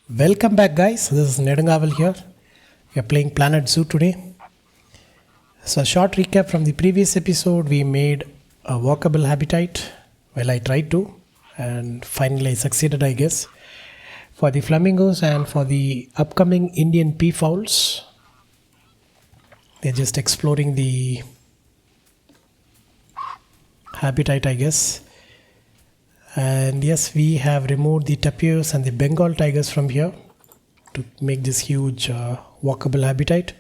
Welcome back, guys. This is Nedangavel here. We are playing Planet Zoo today. So, a short recap from the previous episode. We made a walkable habitat. Well, I tried to, and finally I succeeded, I guess. For the flamingos and for the upcoming Indian peafowls, they're just exploring the habitat, I guess. And yes, we have removed the tapirs and the Bengal tigers from here to make this huge walkable habitat.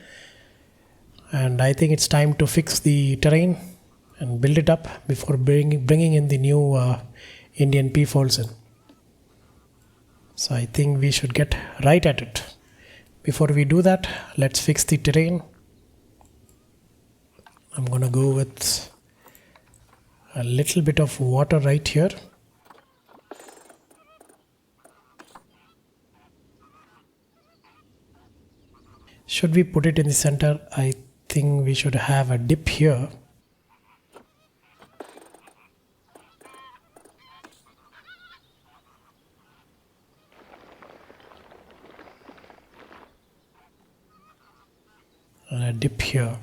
And I think it's time to fix the terrain and build it up before bringing in the new Indian peafowls in. So I think we should get right at it. Before we do that, let's fix the terrain. I'm gonna go with a little bit of water right here. Should we put it in the center? I think we should have a dip here. And a dip here.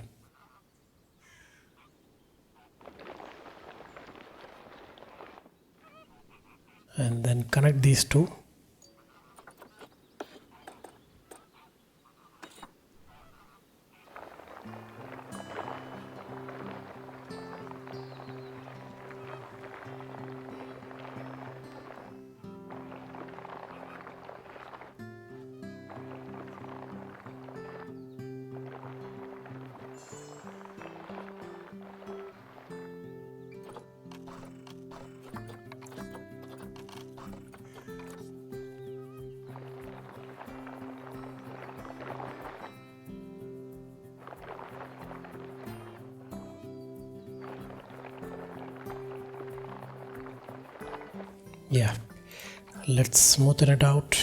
And then connect these two. Yeah, let's smoothen it out.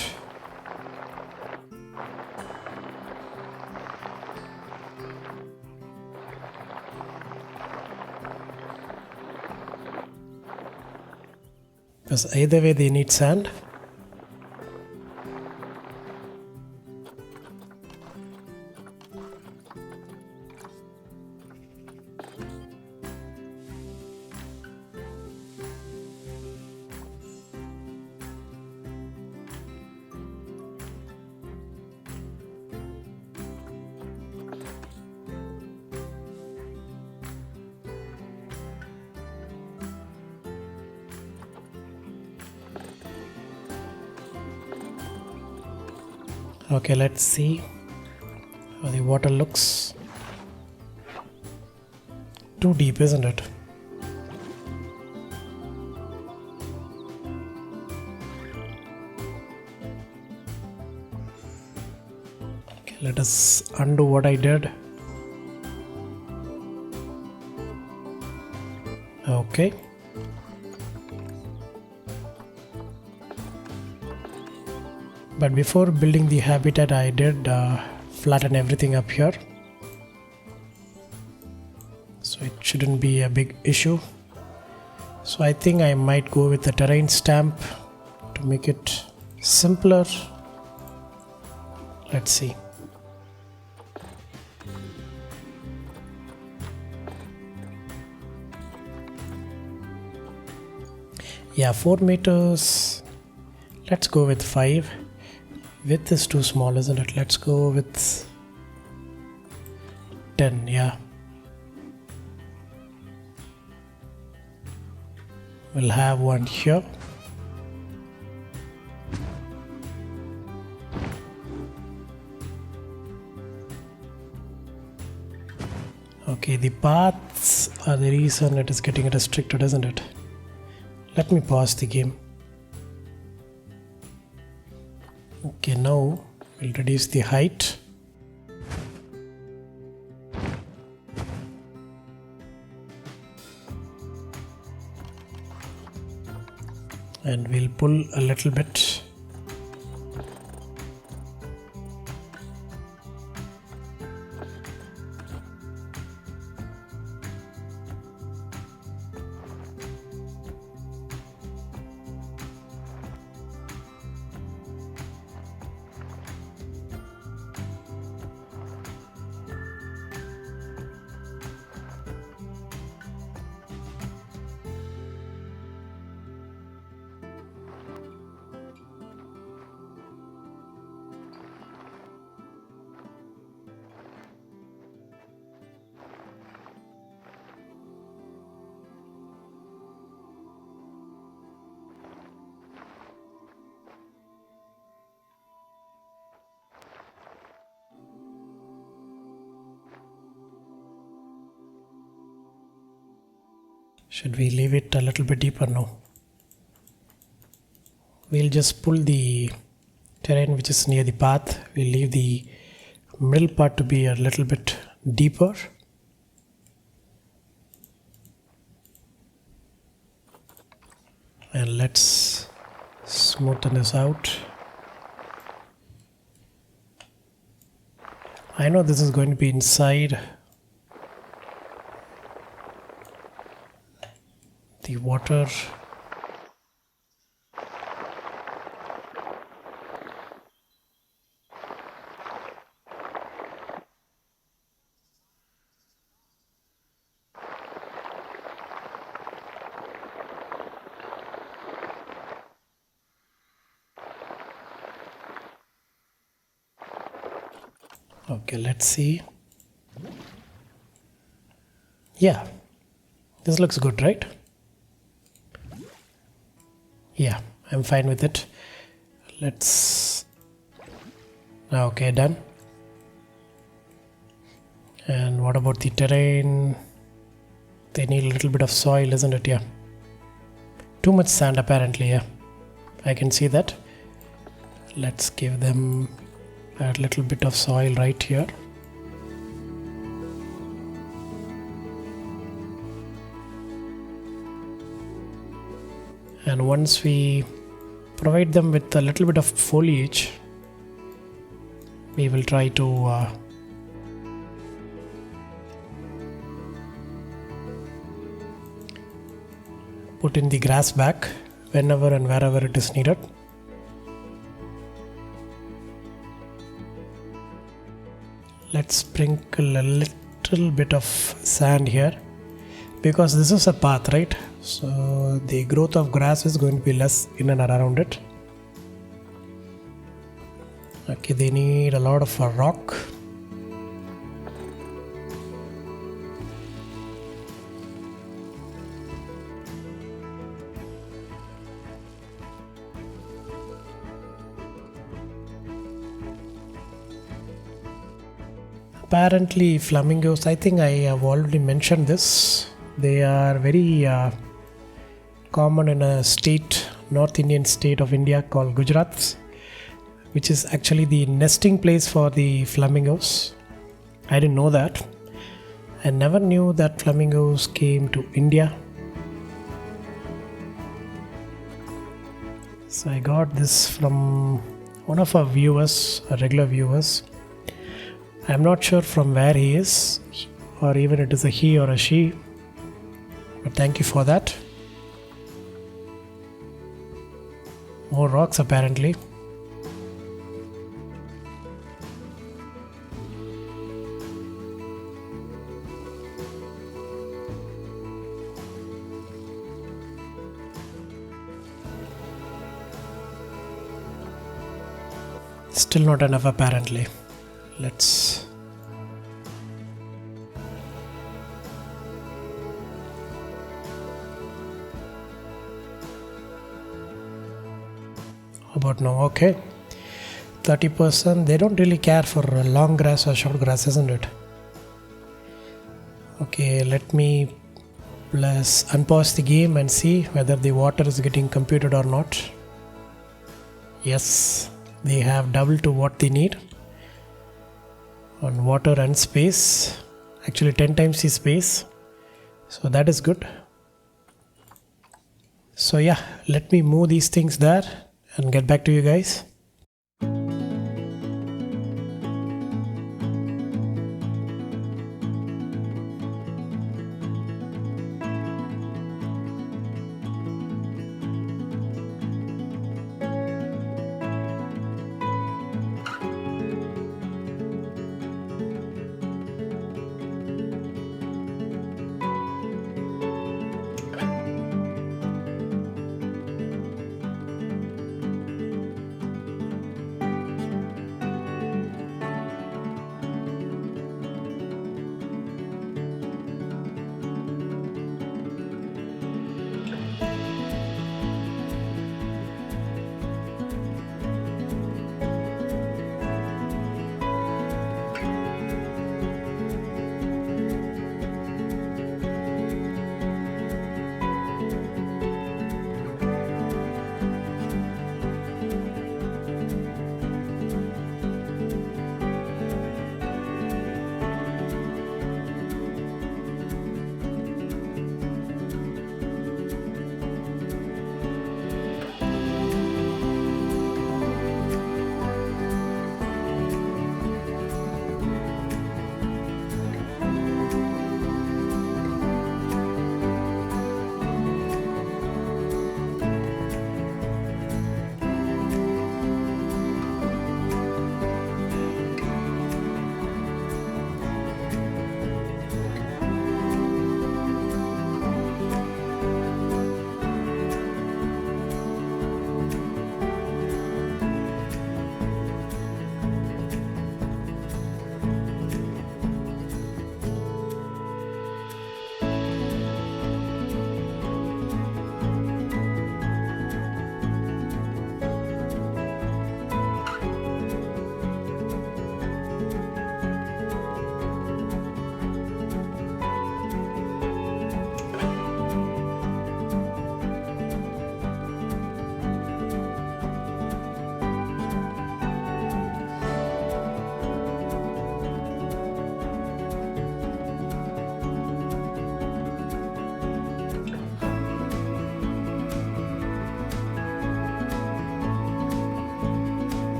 Because either way they need sand. Okay, let's see how the water looks. Too deep, isn't it? Okay, let us undo what I did. Okay. But before building the habitat, I did flatten everything up here. So it shouldn't be a big issue. So I think I might go with the terrain stamp to make it simpler. Let's see. Yeah, 4 meters. Let's go with 5. Width is too small, isn't it? Let's go with 10, yeah. We'll have one here. Okay, the paths are the reason it is getting restricted, isn't it? Let me pause the game. Okay, now we'll reduce the height. And we'll pull a little bit. Should we leave it a little bit deeper? No. We'll just pull the terrain which is near the path. We'll leave the middle part to be a little bit deeper. And let's smoothen this out. I know this is going to be inside the water. Okay, let's see. Yeah, this looks good, right? Yeah, I'm fine with it. Let's... Okay, done. And what about the terrain? They need a little bit of soil, isn't it? Yeah. Too much sand apparently, yeah. I can see that. Let's give them a little bit of soil right here. And once we provide them with a little bit of foliage, we will try to put in the grass back whenever and wherever it is needed. Let's sprinkle a little bit of sand here because this is a path, right? So the growth of grass is going to be less in and around it. Okay, they need a lot of rock. Apparently flamingos, I think I have already mentioned this, they are very common in a state, North Indian state of India called Gujarat, which is actually the nesting place for the flamingos. I didn't know that. I never knew that flamingos came to India. So I got this from one of our viewers, our regular viewers. I'm not sure from where he is, or even it is a he or a she, but thank you for that. More rocks apparently. Still not enough apparently. Let's about now. Okay, 30%. They don't really care for long grass or short grass, isn't it? Okay, let me unpause the game and see whether the water is getting computed or not. Yes, they have double to what they need on water and space, actually 10 times the space, so that is good. So yeah, let me move these things there and get back to you guys.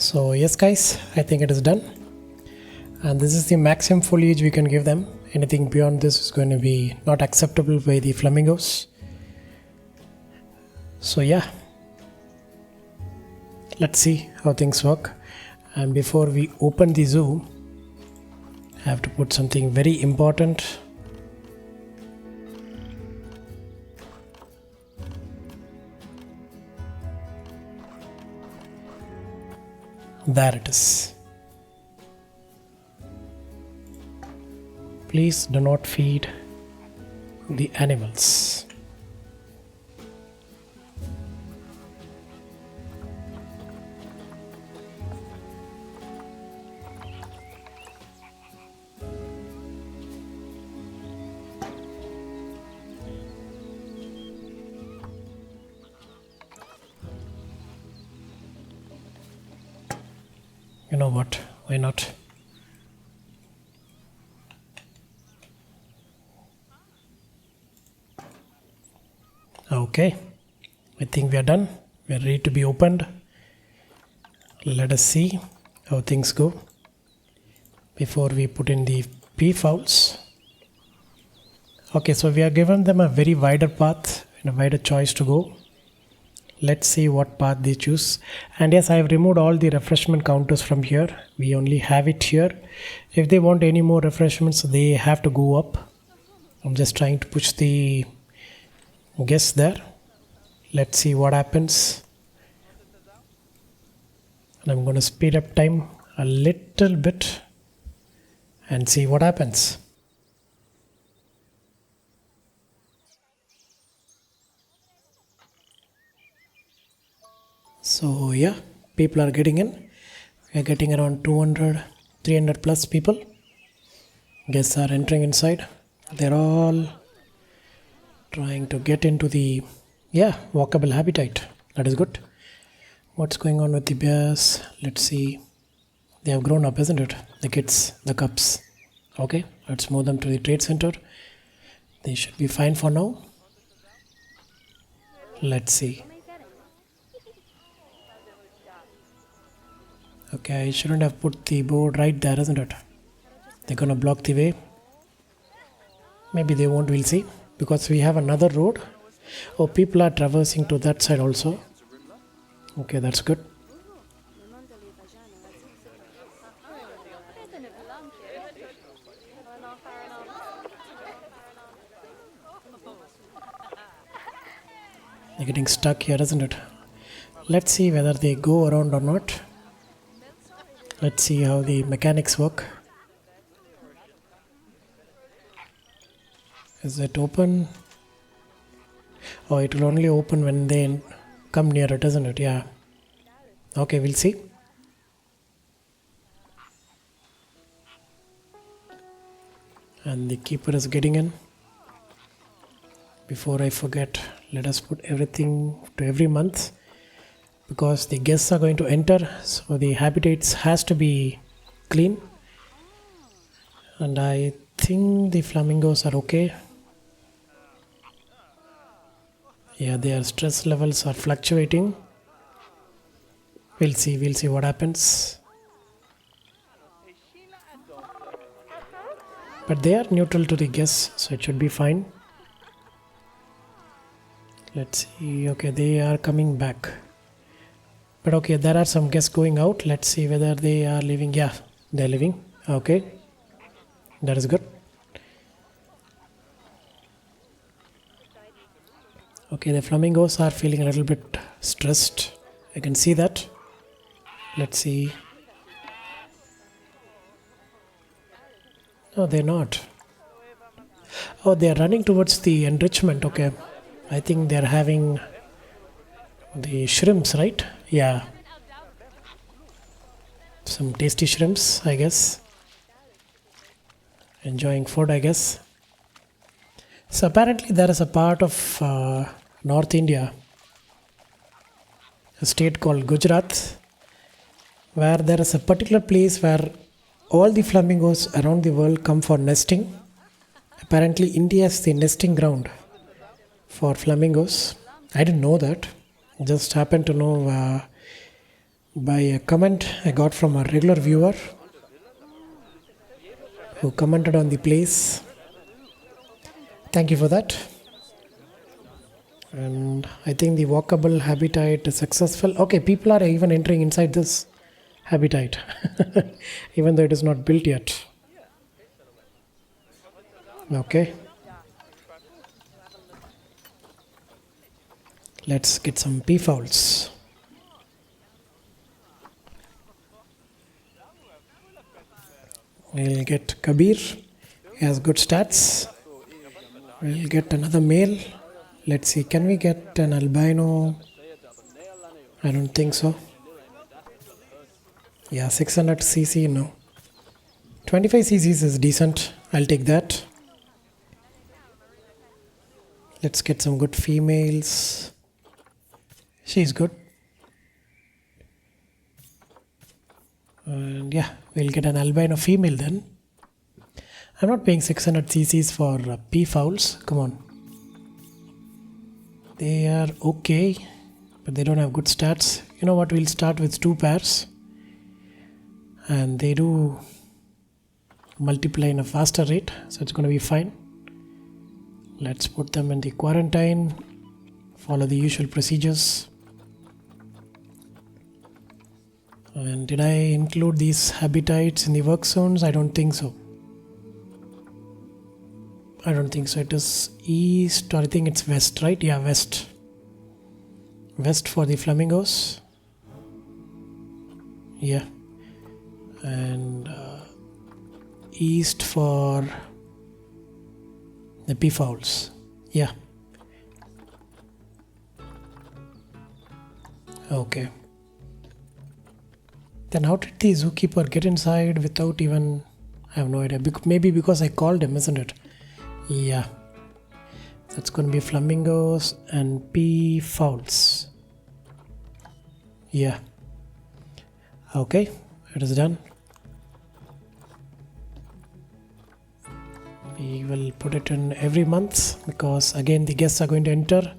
So yes guys, I think it is done. And this is the maximum foliage we can give them. Anything beyond this is going to be not acceptable by the flamingos. So yeah, let's see how things work. And before we open the zoo, I have to put something very important. There it is. Please do not feed the animals. You know what? Why not? Okay, I think we are done. We are ready to be opened. Let us see how things go before we put in the peafowls. Okay, so we are given them a very wider path and a wider choice to go. Let's see what path they choose. And yes, I have removed all the refreshment counters from here. We only have it here. If they want any more refreshments, they have to go up. I'm just trying to push the guests there. Let's see what happens. And I'm going to speed up time a little bit and see what happens. So yeah, people are getting in. We are getting around 200, 300 plus people. Guests are entering inside. They're all trying to get into the walkable habitat. That is good. What's going on with the bears? Let's see. They have grown up, isn't it? The kids, the cubs. Okay, let's move them to the trade center. They should be fine for now. Let's see. Okay, I shouldn't have put the board right there, isn't it? They're gonna block the way. Maybe they won't, we'll see. Because we have another road. Oh, people are traversing to that side also. Okay, that's good. They're getting stuck here, isn't it? Let's see whether they go around or not. Let's see how the mechanics work. Is it open? Oh, it will only open when they come near it, isn't it? Yeah. Okay, we'll see. And the keeper is getting in. Before I forget, let us put everything to every month. Because the guests are going to enter, so the habitats has to be clean. And I think the flamingos are okay. Yeah, their stress levels are fluctuating. We'll see what happens. But they are neutral to the guests, so it should be fine. Let's see. Okay, they are coming back. But okay, there are some guests going out. Let's see whether they are leaving. Yeah, they're leaving. Okay, that is good. Okay, the flamingos are feeling a little bit stressed. I can see that. Let's see. No, they're not. Oh, they're running towards the enrichment. Okay, I think they're having the shrimps, right? Yeah. Some tasty shrimps, I guess. Enjoying food, I guess. So apparently there is a part of North India, a state called Gujarat, where there is a particular place where all the flamingos around the world come for nesting. Apparently India is the nesting ground for flamingos. I didn't know that. Just happened to know by a comment I got from a regular viewer who commented on the place. Thank you for that. And I think the walkable habitat is successful. Okay, people are even entering inside this habitat, even though it is not built yet. Okay. Let's get some peafowls. We'll get Kabir. He has good stats. We'll get another male. Let's see, can we get an albino? I don't think so. Yeah, 600 cc, no. 25 cc's is decent. I'll take that. Let's get some good females. She's good. And yeah, we'll get an albino female then. I'm not paying 600 cc's for peafowls. Come on. They are okay, but they don't have good stats. You know what? We'll start with 2 pairs. And they do multiply in a faster rate, so it's going to be fine. Let's put them in the quarantine. Follow the usual procedures. And did I include these habitats in the work zones? I don't think so. I don't think so. It is east, or I think it's west, right? Yeah, west. West for the flamingos. Yeah. And east for the peafowls. Yeah. Okay. Then how did the zookeeper get inside without even... I have no idea. Maybe because I called him, isn't it? Yeah. That's going to be flamingos and peafowls. Yeah. Okay. It is done. We will put it in every month because again the guests are going to enter.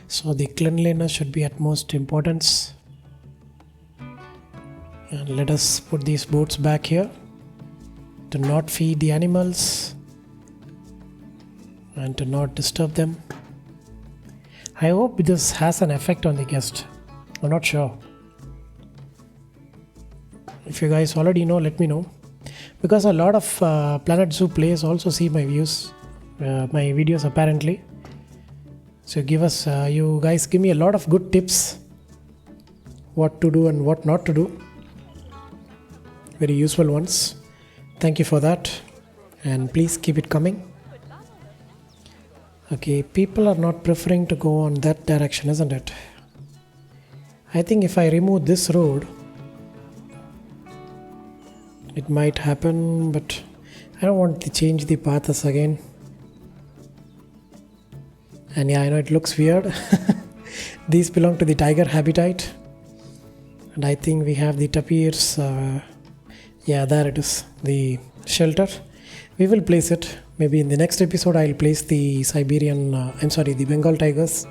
So the cleanliness should be at most importance. And let us put these boats back here to not feed the animals and to not disturb them. I hope this has an effect on the guest. I'm not sure. If you guys already know, let me know. Because a lot of Planet Zoo players also see my views, my videos apparently. So you guys give me a lot of good tips. What to do and what not to do. Very useful ones. Thank you for that. And please keep it coming. Okay, people are not preferring to go on that direction, isn't it? I think if I remove this road, it might happen, but I don't want to change the paths again. And yeah, I know it looks weird. These belong to the tiger habitat. And I think we have the tapirs. Yeah, there it is, the shelter. We will place it. Maybe in the next episode I'll place the the Bengal tigers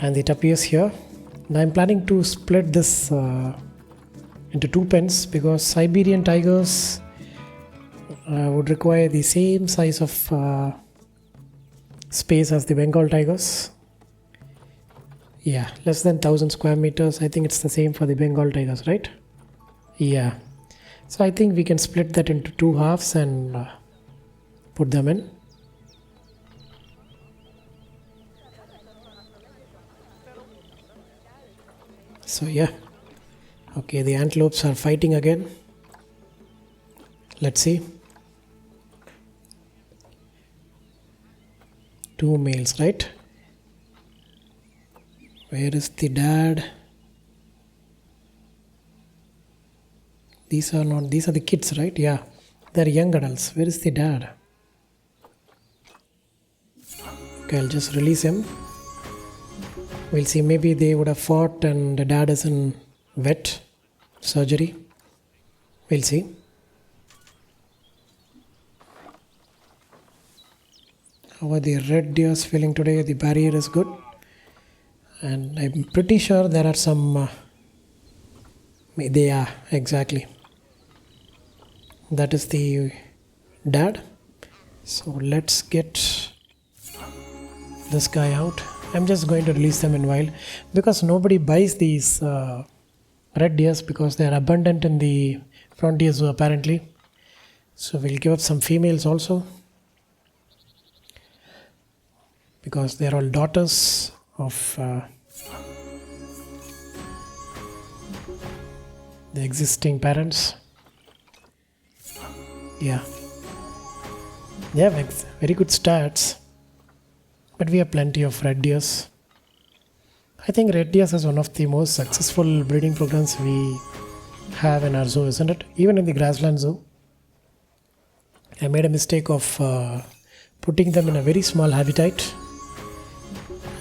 and the tapirs here. And I'm planning to split this into 2 pens because Siberian tigers would require the same size of space as the Bengal tigers. Yeah, less than 1000 square meters. I think it's the same for the Bengal tigers, right? Yeah. So I think we can split that into 2 halves and put them in. So yeah. Okay, the antelopes are fighting again. Let's see. 2 males, right? Where is the dad? These are the kids, right? Yeah, they're young adults. Where is the dad? Okay, I'll just release him. We'll see, maybe they would have fought and the dad is in vet surgery. We'll see. How are the red deers feeling today? The barrier is good. And I'm pretty sure there are some They are, exactly. That is the dad. So let's get this guy out. I'm just going to release them in wild because nobody buys these red deers because they are abundant in the frontier zoo apparently. So we'll give up some females also because they are all daughters of the existing parents. Yeah, they have very good stats, but we have plenty of red deers. I think red deers is one of the most successful breeding programs we have in our zoo, isn't it? Even in the grassland zoo, I made a mistake of putting them in a very small habitat,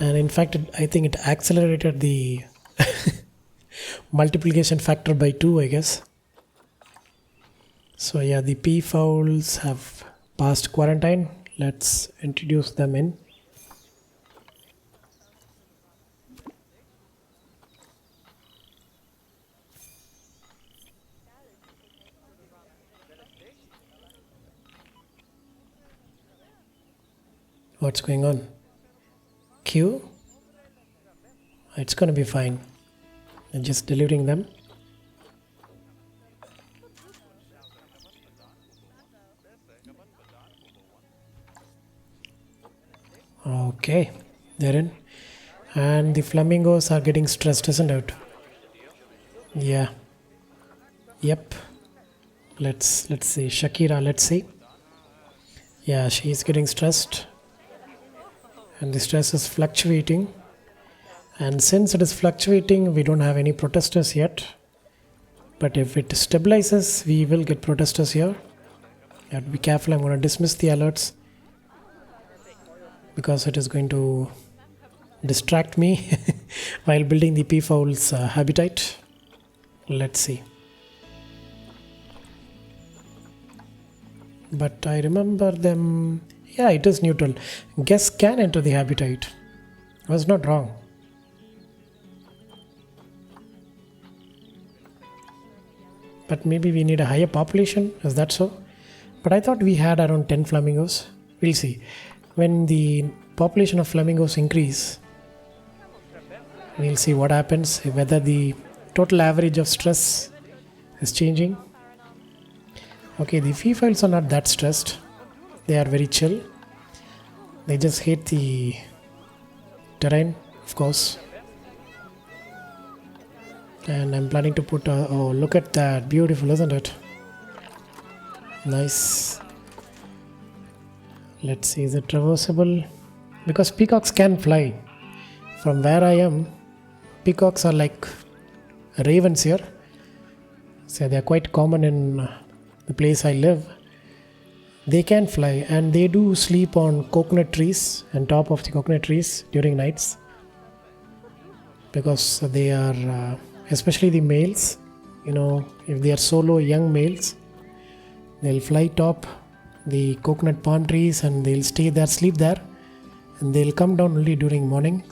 and in fact, I think it accelerated the multiplication factor by 2, I guess. So yeah, the peafowls have passed quarantine. Let's introduce them in. What's going on? Q? It's gonna be fine. I'm just delivering them. Okay, they're in. And the flamingos are getting stressed, isn't it? Yeah. Yep. Let's see. Shakira, let's see. Yeah, she's getting stressed. And the stress is fluctuating. And since it is fluctuating, we don't have any protesters yet. But if it stabilizes, we will get protesters here. You have to be careful. I'm going to dismiss the alerts because it is going to distract me while building the peafowl's habitat. Let's see. But I remember them. Yeah, it is neutral. Guests can enter the habitat. I was not wrong. But maybe we need a higher population. Is that so? But I thought we had around 10 flamingos. We'll see. When the population of flamingos increase, we'll see what happens, whether the total average of stress is changing. Okay, the peafowls are not that stressed. They are very chill. They just hate the terrain, of course. And I'm planning to put oh, look at that. Beautiful, isn't it? Nice. Let's see, is it traversable? Because peacocks can fly. From where I am, peacocks are like ravens here. So they're quite common in the place I live. They can fly and they do sleep on coconut trees and top of the coconut trees during nights. Because they are, especially the males, if they are solo young males, they'll fly top the coconut palm trees and they'll stay there, sleep there, and they'll come down only during morning.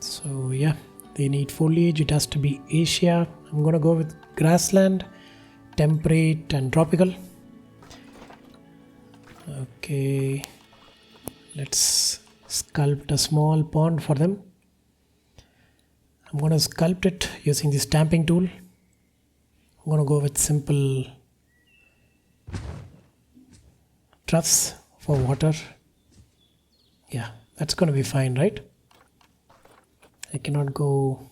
So yeah, they need foliage. It has to be Asia. I'm gonna go with grassland, temperate and tropical. Okay, let's sculpt a small pond for them. I'm going to sculpt it using the stamping tool. I'm going to go with simple troughs for water. Yeah, that's going to be fine, right? I cannot go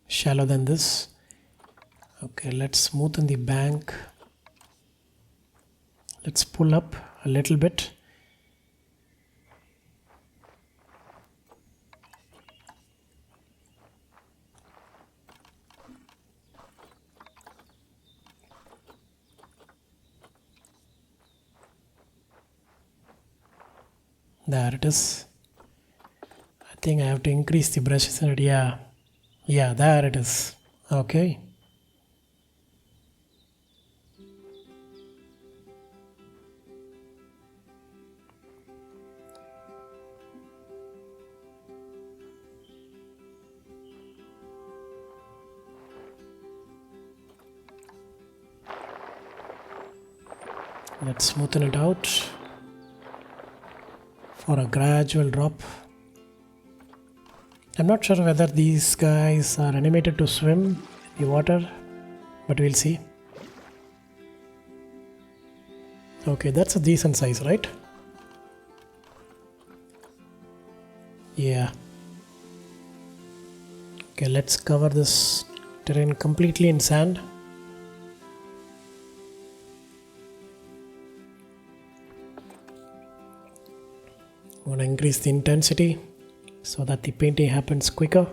shallow than this. Okay, let's smoothen the bank. Let's pull up a little bit. There it is. I think I have to increase the brush, isn't it? Yeah, there it is. Okay. Let's smoothen it out for a gradual drop. I'm not sure whether these guys are animated to swim in the water, but we'll see. Okay, that's a decent size, right? Yeah. Okay, let's cover this terrain completely in sand. I want to increase the intensity so that the painting happens quicker.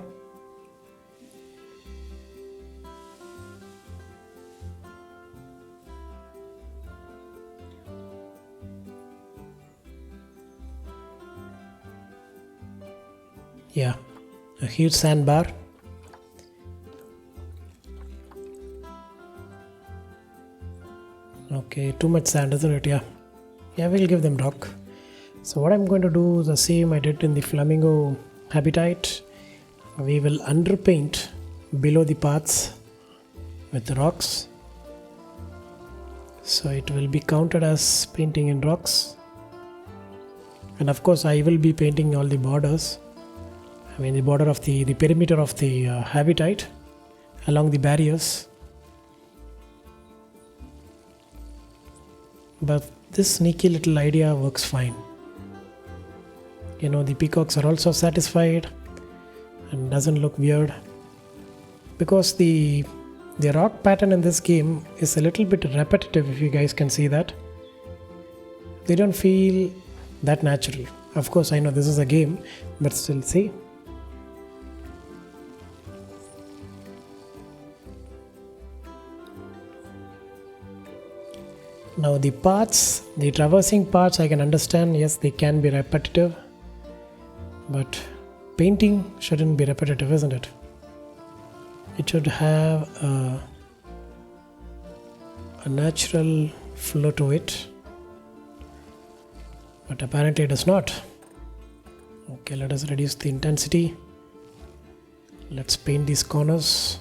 Yeah, a huge sandbar. Okay, too much sand, isn't it? Yeah, we'll give them rock. So what I'm going to do is the same I did in the flamingo habitat. We will underpaint below the paths with the rocks. So it will be counted as painting in rocks. And of course I will be painting all the borders. I mean the border of the perimeter of the habitat along the barriers. But this sneaky little idea works fine. You know, the peacocks are also satisfied and doesn't look weird. Because the rock pattern in this game is a little bit repetitive, if you guys can see that. They don't feel that natural. Of course I know this is a game, but still, see. Now the paths, the traversing paths, I can understand, yes, they can be repetitive, but painting shouldn't be repetitive, isn't it? It should have a natural flow to it, but apparently it does not. Okay, let us reduce the intensity. Let's paint these corners.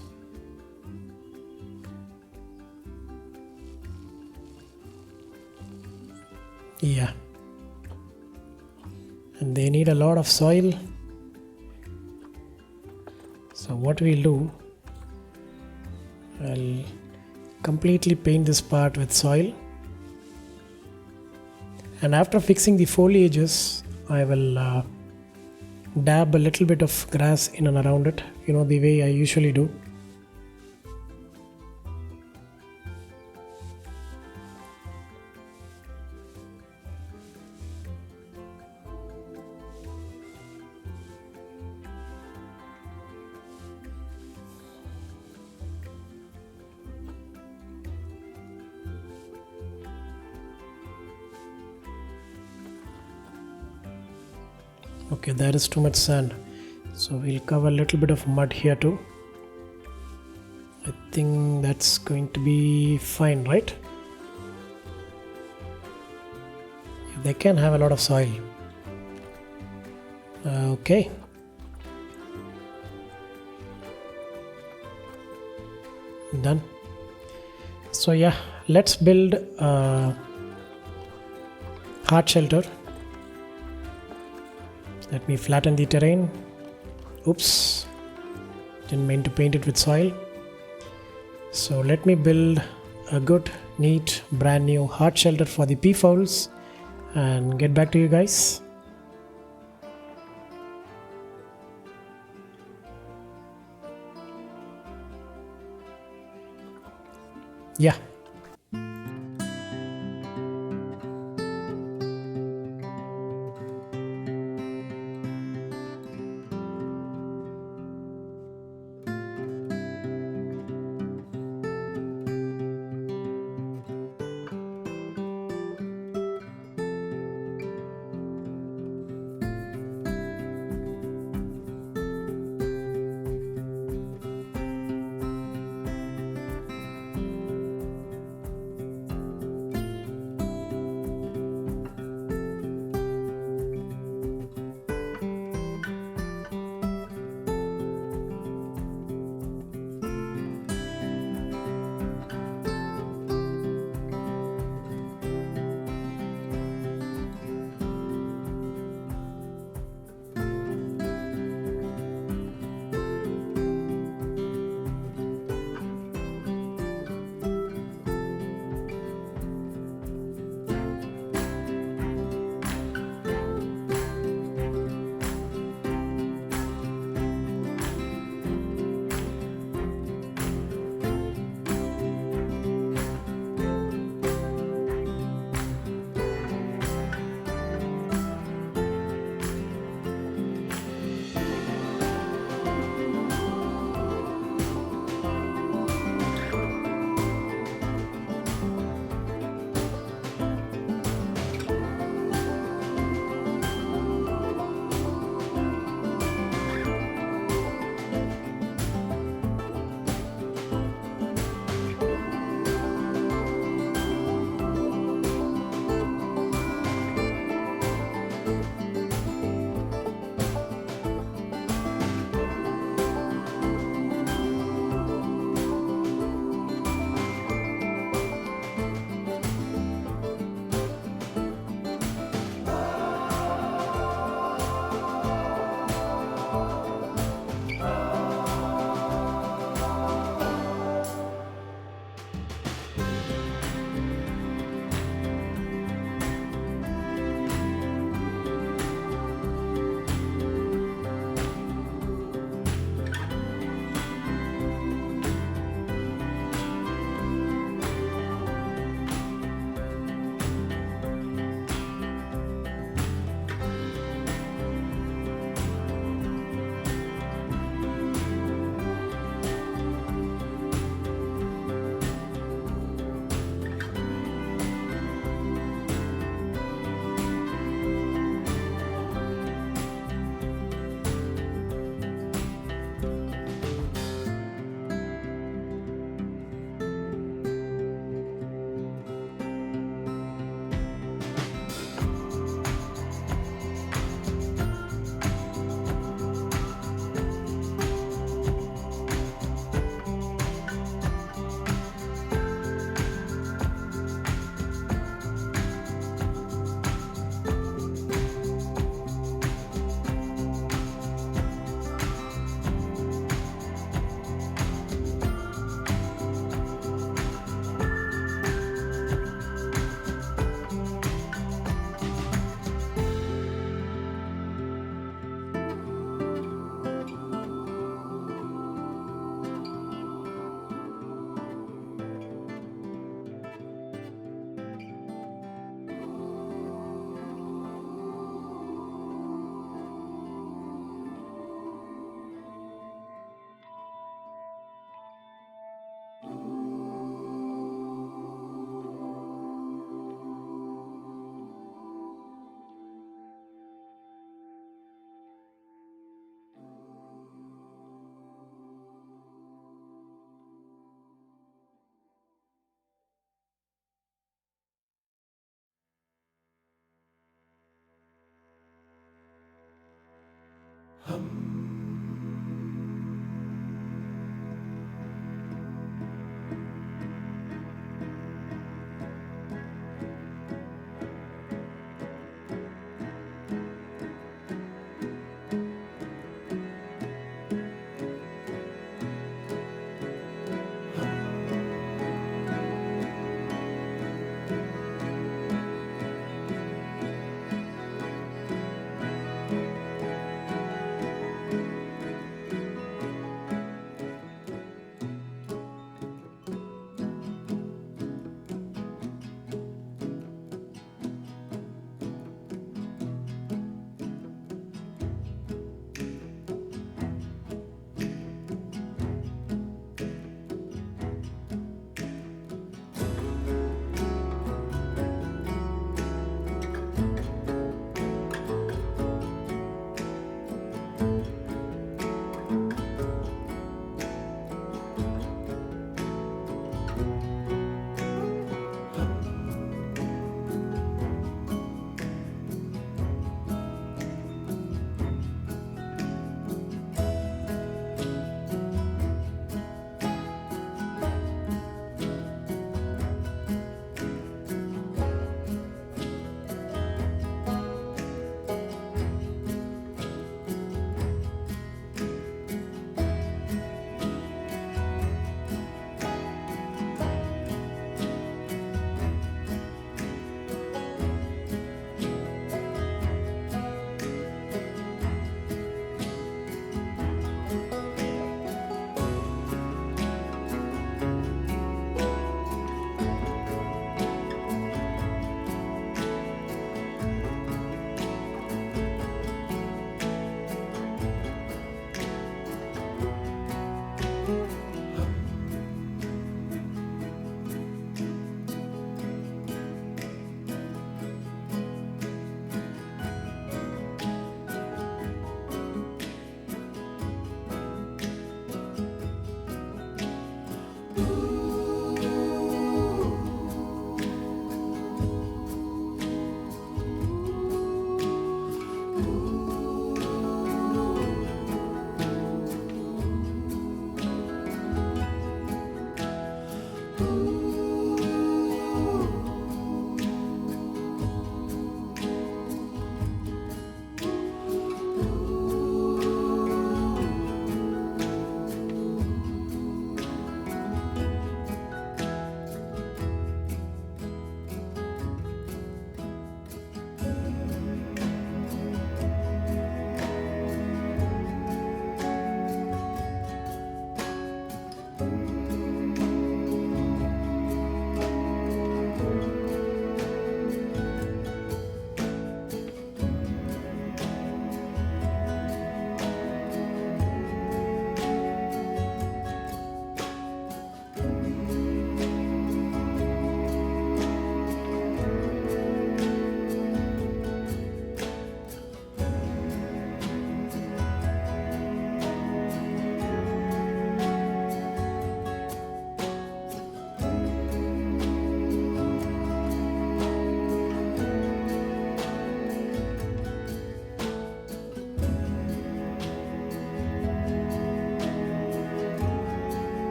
Yeah, and they need a lot of soil. So what we'll do, I'll completely paint this part with soil, and after fixing the foliages I will dab a little bit of grass in and around it, you know, the way I usually do. Okay, there is too much sand, so we'll cover a little bit of mud here too. I think that's going to be fine, right? They can have a lot of soil. Okay. Done. So yeah, let's build a hard shelter. Let me flatten the terrain. Oops, didn't mean to paint it with soil. So let me build a good, neat, brand new hard shelter for the peafowls and get back to you guys. Yeah.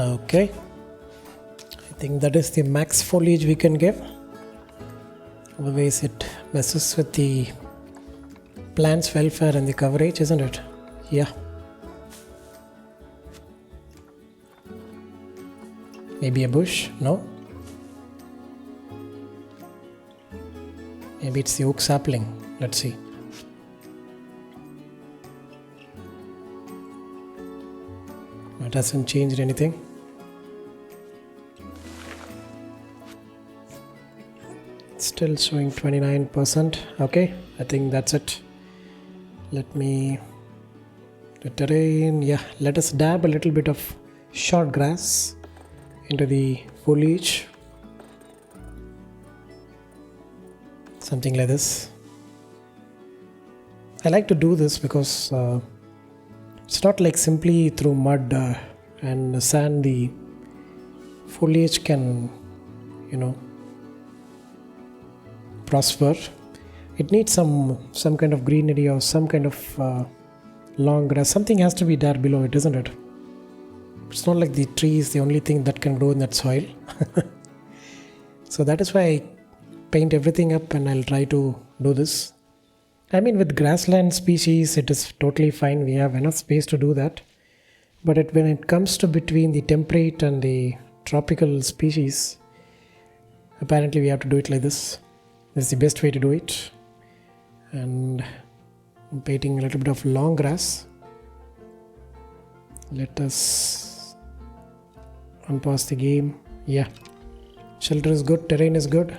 Okay, I think that is the max foliage we can give. Otherwise it messes with the plant's welfare and the coverage, isn't it? Yeah. Maybe a bush? No? Maybe it's the oak sapling. Let's see. It hasn't changed anything. It's still showing 29%. Okay, I think that's it. Let me... the terrain, yeah, let us dab a little bit of short grass into the foliage. Something like this. I like to do this because it's not like simply through mud and sand the foliage can, prosper. It needs some kind of greenery or some kind of long grass. Something has to be there below it, isn't it? It's not like the tree is the only thing that can grow in that soil. So that is why I paint everything up and I'll try to do this. I mean, with grassland species, it is totally fine. We have enough space to do that. But when it comes to between the temperate and the tropical species, apparently we have to do it like this. This is the best way to do it. And I'm painting a little bit of long grass. Let us unpause the game. Yeah. Shelter is good. Terrain is good.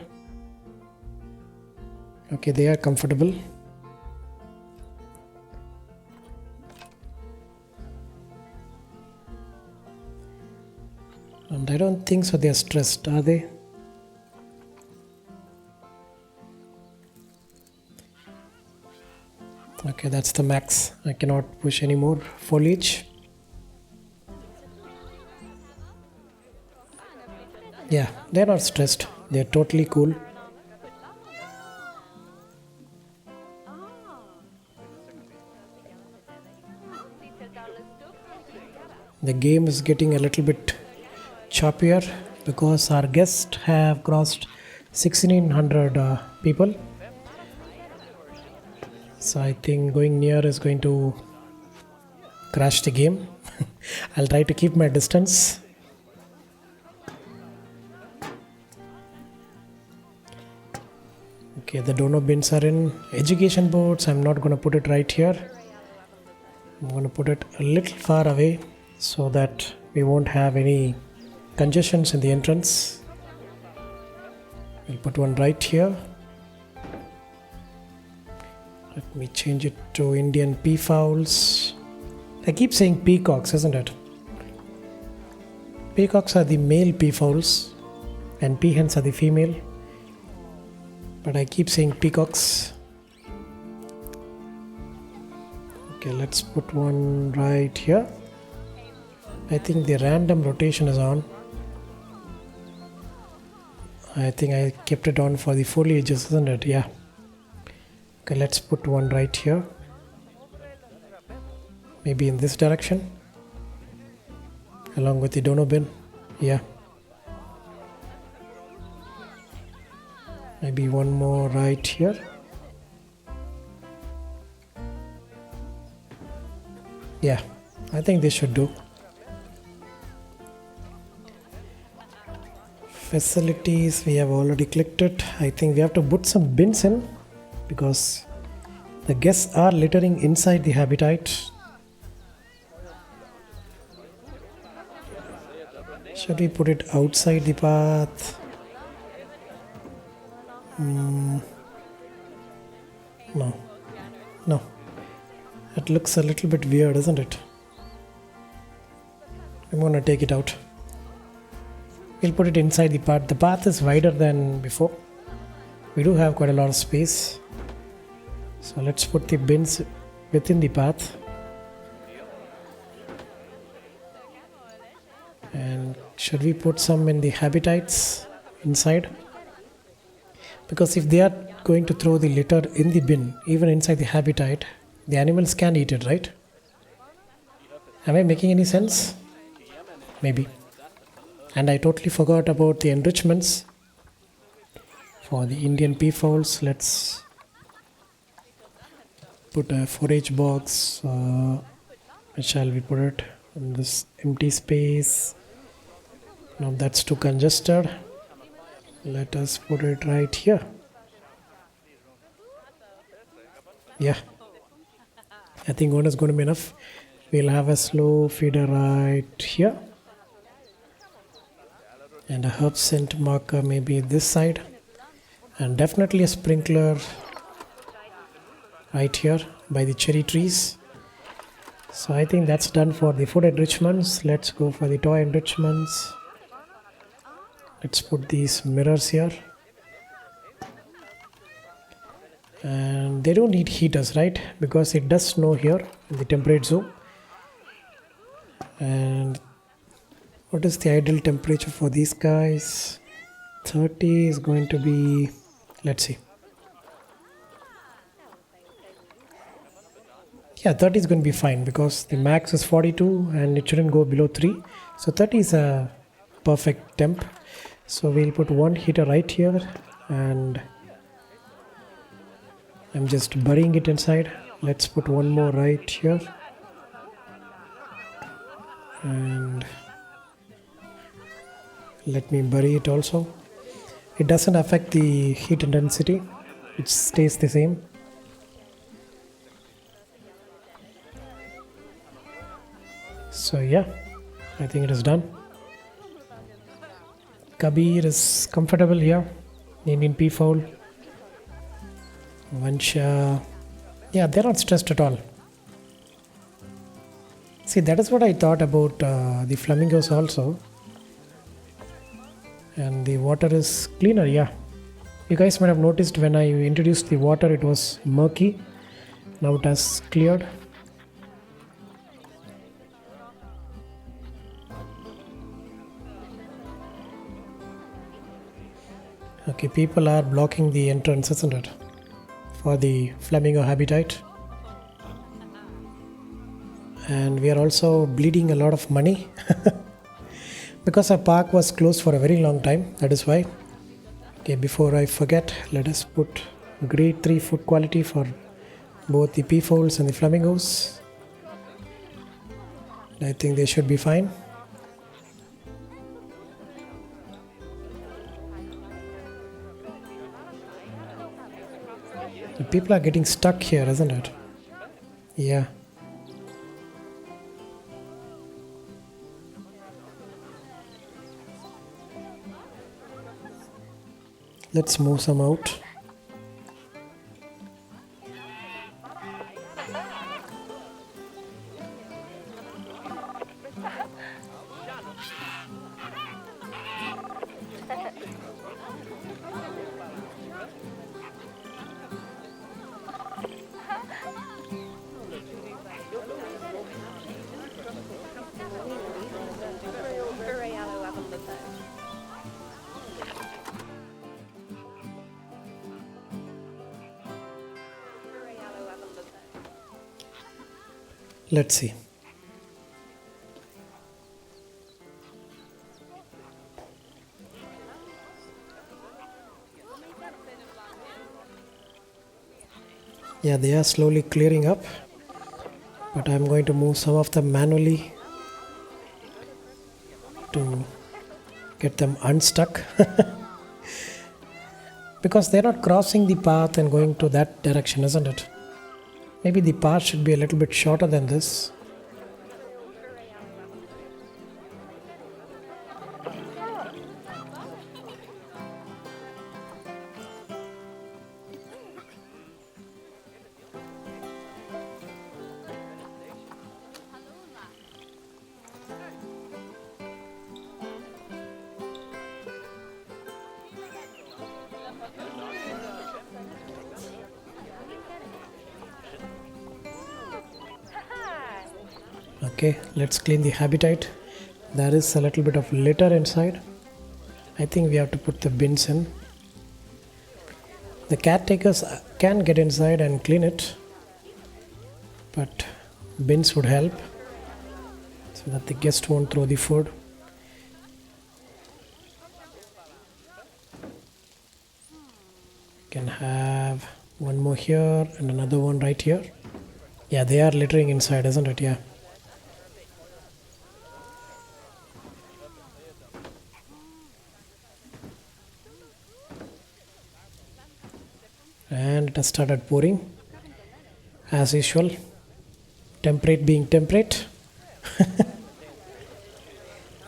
Okay, they are comfortable. And I don't think so they are stressed, are they? Okay, that's the max. I cannot push any more foliage. Yeah, they're not stressed. They're totally cool. The game is getting a little bit choppier because our guests have crossed 1600 people. So I think going near is going to crash the game. I'll try to keep my distance. Okay, the dono bins are in. Education boards, I'm not going to put it right here. I'm going to put it a little far away so that we won't have any congestions in the entrance. We'll put one right here. Let me change it to Indian peafowls. I keep saying peacocks, isn't it? Peacocks are the male peafowls and peahens are the female. But I keep saying peacocks. Okay, let's put one right here. I think the random rotation is on. I think I kept it on for the foliages, isn't it? Yeah. Okay, let's put one right here. Maybe in this direction. Along with the dono bin. Yeah. Maybe one more right here. Yeah, I think this should do. Facilities, we have already clicked it. I think we have to put some bins in because the guests are littering inside the habitat. Should we put it outside the path? No. It looks a little bit weird, isn't it? I'm going to take it out. We'll put it inside the path. The path is wider than before. We do have quite a lot of space. So let's put the bins within the path. And should we put some in the habitats inside? Because if they are going to throw the litter in the bin, even inside the habitat, the animals can eat it, right? Am I making any sense? Maybe. And I totally forgot about the enrichments for the Indian peafowls. Let's put a forage box. Where shall we put it? In this empty space. Now that's too congested. Let us put it right here. Yeah, I think one is going to be enough. We'll have a slow feeder right here. And a herb scent marker maybe this side. And definitely a sprinkler right here by the cherry trees. So I think that's done for the food enrichments. Let's go for the toy enrichments. Let's put these mirrors here. And they don't need heaters, right? Because it does snow here in the temperate zoo. And what is the ideal temperature for these guys? 30 is going to be, let's see. Yeah, 30 is going to be fine because the max is 42 and it shouldn't go below 3. So 30 is a perfect temp. So we'll put one heater right here and I'm just burying it inside. Let's put one more right here. And let me bury it also. It doesn't affect the heat intensity. It stays the same. So yeah, I think it is done. Kabir is comfortable here. Indian peafowl. Vansha, yeah, they're not stressed at all. See, that is what I thought about the flamingos also. And the water is cleaner, yeah. You guys might have noticed when I introduced the water, it was murky. Now it has cleared. Okay, people are blocking the entrance, isn't it? For the flamingo habitat. And we are also bleeding a lot of money because our park was closed for a very long time. That is why. Okay, before I forget, let us put grade 3 food quality for both the peafowls and the flamingos. I think they should be fine. The people are getting stuck here, isn't it? Yeah. Let's move some out. Let's see. Yeah, they are slowly clearing up, but I'm going to move some of them manually to get them unstuck because they're not crossing the path and going to that direction, isn't it? Maybe the path should be a little bit shorter than this. Okay, let's clean the habitat. There is a little bit of litter inside. I think we have to put the bins in. The caretakers can get inside and clean it, but bins would help so that the guest won't throw the food. Can have one more here and another one right here. Yeah, they are littering inside, isn't it? Yeah. And it has started pouring as usual. Temperate being temperate.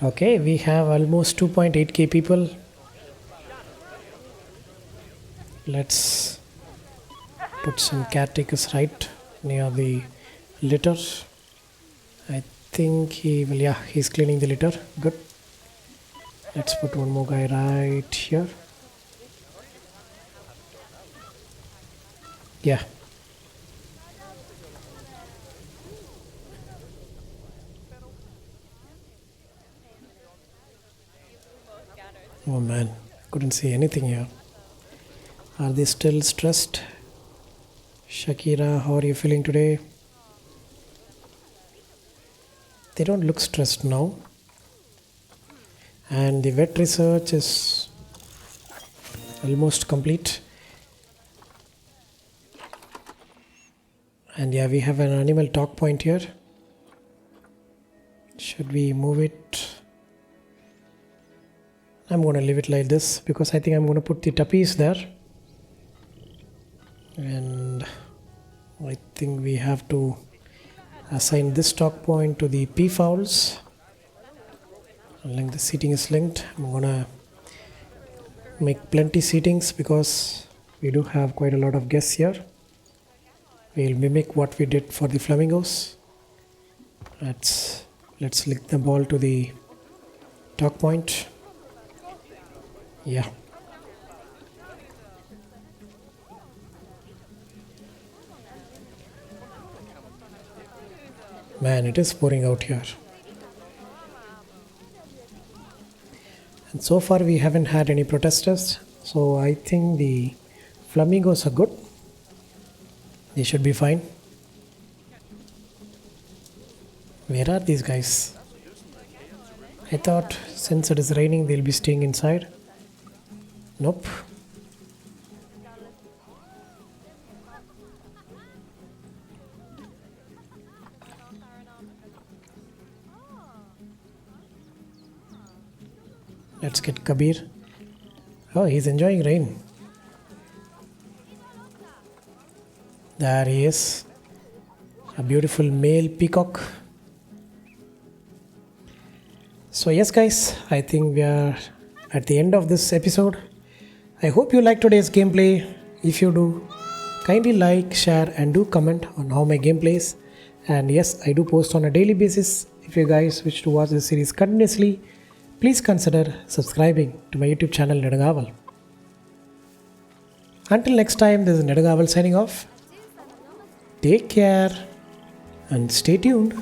Okay, we have almost 2.8k people. Let's put some caretakers right near the litter. I think he will, yeah, he's cleaning the litter. Good. Let's put one more guy right here. Yeah. Oh man, couldn't see anything here. Are they still stressed? Shakira, how are you feeling today? They don't look stressed now. And the vet research is almost complete. And yeah, we have an animal talk point here. Should we move it? I'm going to leave it like this because I think I'm going to put the tapis there. And I think we have to assign this talk point to the peafowls. The seating is linked. I'm going to make plenty seatings because we do have quite a lot of guests here. We'll mimic what we did for the flamingos. Let's link the ball to the talk point. Yeah. Man, it is pouring out here. And so far we haven't had any protesters. So I think the flamingos are good. They should be fine. Where are these guys? I thought since it is raining they'll be staying inside. Nope. Let's get Kabir. Oh, he's enjoying rain. There he is. A beautiful male peacock. So yes guys, I think we are at the end of this episode. I hope you liked today's gameplay. If you do, kindly like, share and do comment on how my game plays. And yes, I do post on a daily basis. If you guys wish to watch this series continuously, please consider subscribing to my YouTube channel Nedagaval. Until next time, this is Nedagaval signing off. Take care and stay tuned.